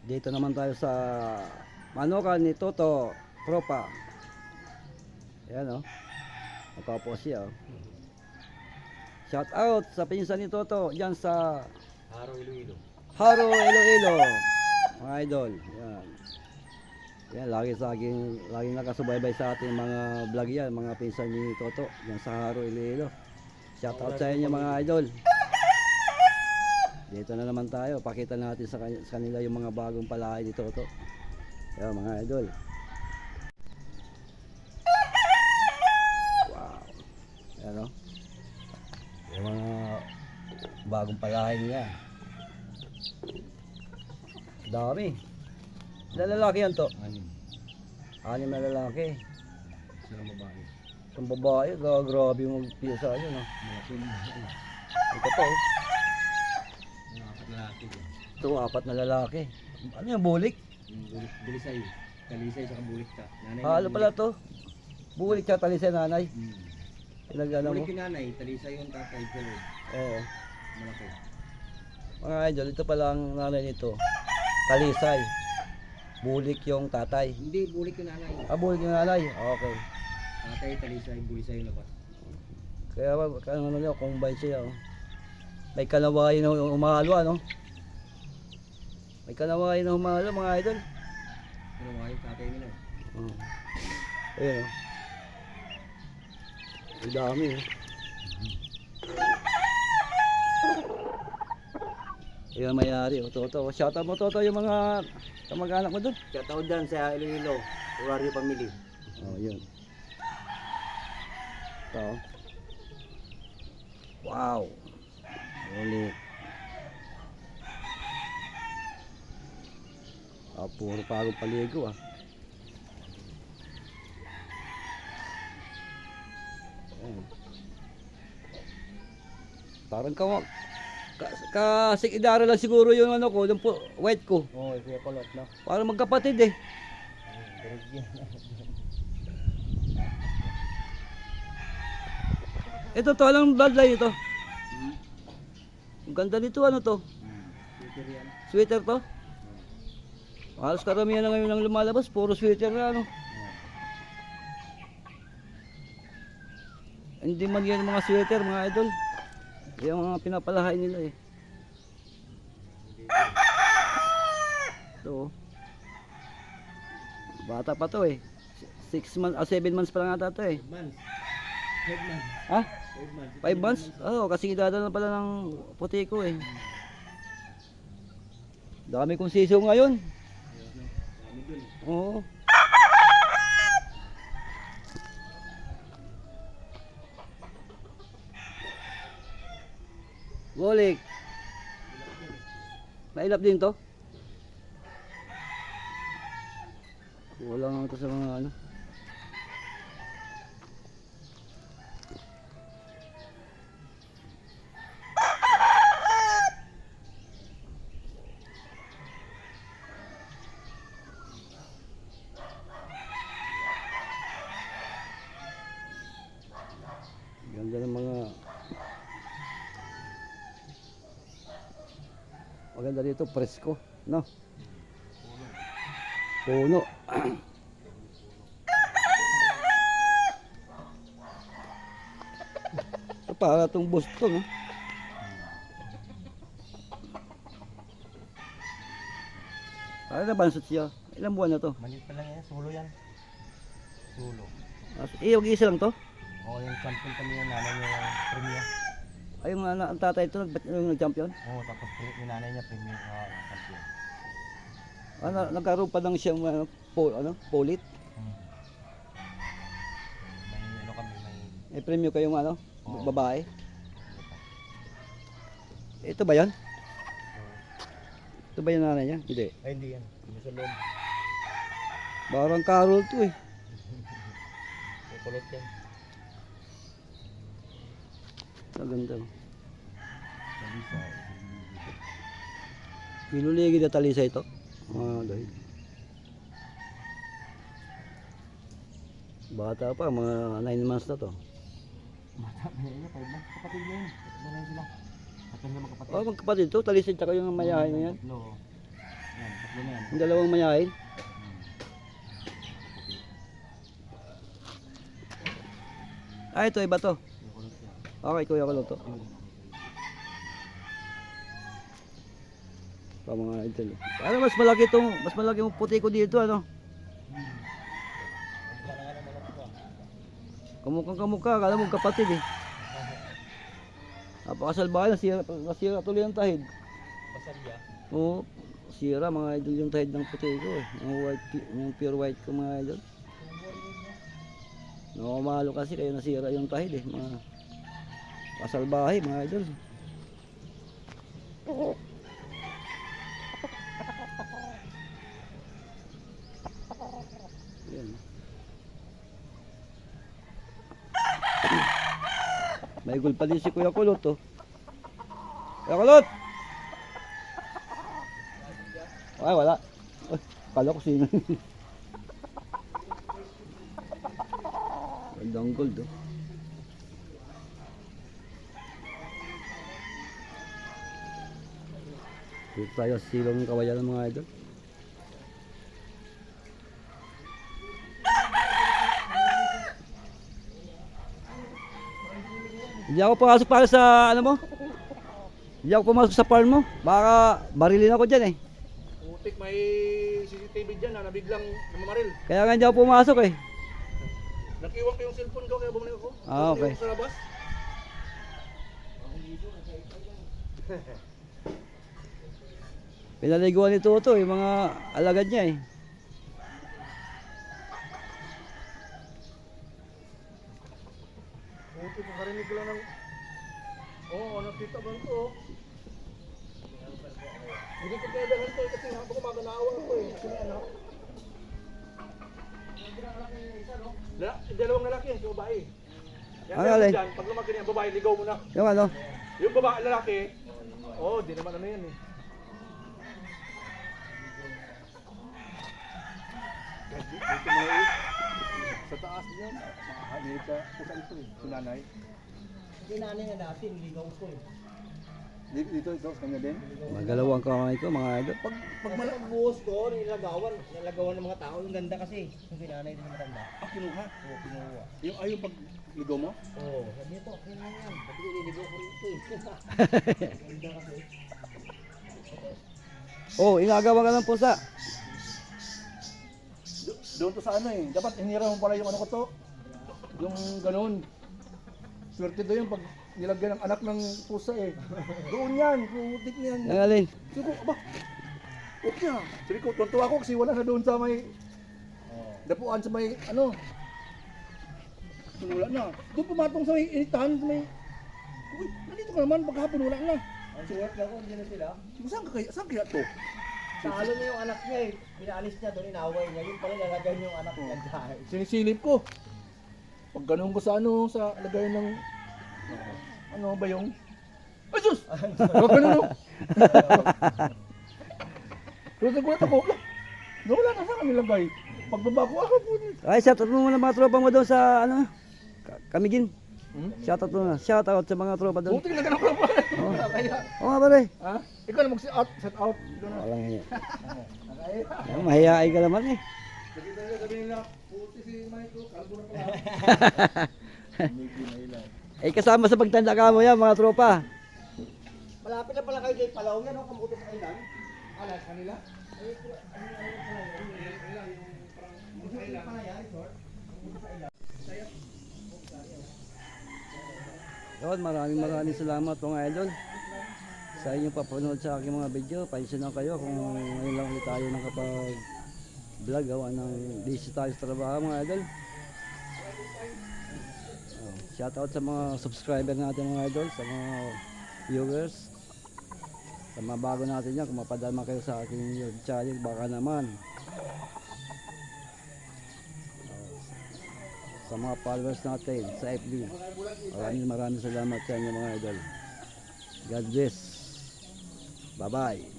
Dito naman tayo sa Manukan ni Toto Propa. Ayan, oh. Nagpapo siya, oh. Shout out sa pinsan ni Toto diyan sa Haro Iloilo. Haro, Iloilo. Mga idol. Yan. Yan, laging nakasubaybay sa ating mga vlog yan, mga pinsan ni Toto diyan sa Haro, Iloilo. Shout out sa inyo mga idol. Dito na naman tayo, pakita natin sa kanila yung mga bagong palahay ni Toto. Yan mga idol. Wow. Yan, oh. Yung mga bagong palahay niya. Dami. Ilan lalaki yan to? Anim na lalaki. Silang babae. Itong babae, grabe yung magpisa yun, no? Ito pa, oh. Mga lalaki din. Ito, 4 na lalaki. Ano yung bulik? Bulisay. Kalisay sa bulik ka. Nanay Ano pala to? Bulik siya talisay nanay. Pinag-ano mo? Bulik yung nanay, talisay yung tatay. Pero Oo. malaki. Mga idol, ito pala ang nanay nito. Talisay. Bulik yung tatay. Hindi, bulik yung nanay. Ah, bulik yung nanay. Okay. Tatay, talisay, bulisay yung labas. Kaya ano niya, combine siya, oh. May kanawain na umahalo, ano? May kanawain na umahalo, mga idol. Pero mga yung tatay nila. Ayun, oh. Ang dami, oh. Ayun, mayari, oh, Toto. Shoutout mo, Toto, yung mga kamag-anak mo doon. Shoutout dyan sa Iloilo. Uwario Family. Oh, yun. Ito, oh. Wow. Ulit. Ah, puro pagong paligo, ah. Ayan. Parang kasikidara lang siguro yung ano ko, yung white ko. Oo, kuya Kulot, no? Parang magkapatid eh. Ito to, alang bloodline ito. Ang ganda nito, ano to? Sweeter yan. Sweater to? Halos karamihan na ngayon ang lumalabas, puro sweater na ano. Hindi man yan mga sweater, mga idol. Yung mga pinapalahay nila eh. Ito, oh. Bata pa to eh. 6 months, 7 months pa lang ata to eh. 5 months. 5 months. Ha? 5 months. 5 months? Oo, kasi idadala na pala ng puti ko eh. Dami kong siso ngayon. Dami dun. Oo. Bulik. Mailap din to? Wala nga ito sa mga ano. Ganda ng mga maganda dito, presko, no? Puno. Ito para itong Boston, no? Para na bansot siya. Ilang buwan na to? Maliit pa lang yan. Sulo yan. Sulo. Yung isa lang to? Oo, yung champion kami yung nanay niya yung premier. Ay, yung ang tatay ito, yung nag-champion? Oo, tapos yung nanay niya premier. Champion. Ano, nagkaroon pa lang siyang polit. May ano kami, may... Premyo kayong ano, Oo. babae. Ito ba yan? Ito ba yung nanay niya? Hindi. Ay, hindi yan. Hindi sa loob. Parang Carol to eh. May kulot yan. Maganda. Malisa. Pinuligi na talisa ito. Dahil. Bata pa, mga 9 months na to. Bata pa niya, 5 months. Kapatid niya yun. Tatlo lang sila. Tatlo na magkapatid. Oh, magkapatid to, talisay tsaka yung mayahay na yan. Tatlo. Yan, tatlo na yan. Yung dalawang mayahin. Ito iba to. Yung kulot yan. Okay, kuya ko to. Yun. Pa mga idol. Ano mas malaki yung puti ko dito ano. Kamukha, kala mo kapatid eh. Napakasalbahan, nasira tuloy ang tahid. Pasalya. Oo, sira mga idol yung tahid ng puti ko eh. Yung pure white ko mga idol. Nakamalo kasi kaya nasira yung tahid eh. Mga kasalbahe mga idol. Yan. May gul pa din si Kuya Kulot oh. Kuya Kulot! Ay wala. Ay, kala ko sino. Gandang gold oh. Dito tayo sa silong ng kawayan ng mga idol. Hindi ako pumasok para sa ano mo? Hindi ako pumasok sa farm mo. Baka barilin ako dyan eh. Putik, may CCTV dyan na biglang namamaril. Kaya nga hindi ako pumasok eh. Nakiwan ko yung cellphone ko kaya bumalik ako. Ah, okay. Sa labas. Pinaliguan ni Toto yung mga alagad niya eh. Putik, nakarinig ko lang ng... Oo, nakita ba ito? Hindi ko kaya dahan ko kasi habang umaga naawa ko eh. Kasi may anak. Dalawang lalaki yan, si babae. Yan, Ano alin? dyan, pag lumaki niya, babae, ligaw mo na. Yung ano? Yung babae, lalaki, di naman ano yan eh. Dito mo eh. Sa taas niyan, makahanita ko sa ito eh, si nanay. Dinanay nga natin, ligaw ko eh. Dito, ito, sa kanya din. Magalawang kamay ko mga idol. Pag Pag buhos ko, nilagawan ng mga tao. Yung ganda kasi, yung dinanay din ng matanda. kinuha. Oo, kinuha. Yung ayaw pag ligaw mo? Oo, sabi ito, kailan yan. Sabi ko, niligaw ko rito eh. Ganda kasi. Oh, inagawa ka ng pusa. Doon to sa ano eh. Dapat hinira mo pala yung ano ko to. Yung ganun. Swerte doon yung pag nilagyan ng anak ng pusa eh. Doon yan. Putik niyan. Ang alin? Sabi ko, aba. Okay na. Sabi ko, tuntua ako kasi wala na doon sa may dapuan sa may ano. Wala na. Doon pumatong sa may initahan sa may... Uy, nandito ka naman. Paghapon wala na. Ang suwat lang ko, hindi na sila. Saan kaya to? Talo na yung anak niya eh. Pinaalis niya doon, inaway niya. Yun pala lalagyan yung anak niya dahil. Sinisilip ko. Pag ganun ko sa ano, sa lagay ng... Ano ba yung... Ay, sus! Huwag ganun no? Pero nagulat ako. Wala na sa kanilang guy. Pagbaba ko, punin. Ay, shoutout mo muna mga tropa mo doon sa ano? Kamigin. Hmm? Shoutout mo na. Shoutout sa mga tropa doon. Buti na ganun ko pa. Kaya, Oo nga pare. ha? Ikaw na mag-set out. Set out. Ikaw na. Walang hiya. Kaya, Ay, mahihain ka naman eh. sabihin nila, puti si Mike, kalbo na pala. Eh kasama sa pagtanda ka mo yan mga tropa. Malapit na pala kayo kay Palaw yan, no? Kamutot sa ilan. Alas, kanila? Yun, maraming salamat mga idol sa inyong papanood sa aking mga video. Pansya na kayo kung ngayon lang ulit tayo nakapag vlog gawa ng busy tayo sa trabaho mga idol. Shoutout sa mga subscriber natin mga idol, sa mga viewers, sa mga bago natin yan. Kung mapadama kayo sa aking YouTube channel, baka naman sa mga followers natin sa FB. Maraming salamat sa inyo mga idol. God bless. Bye bye.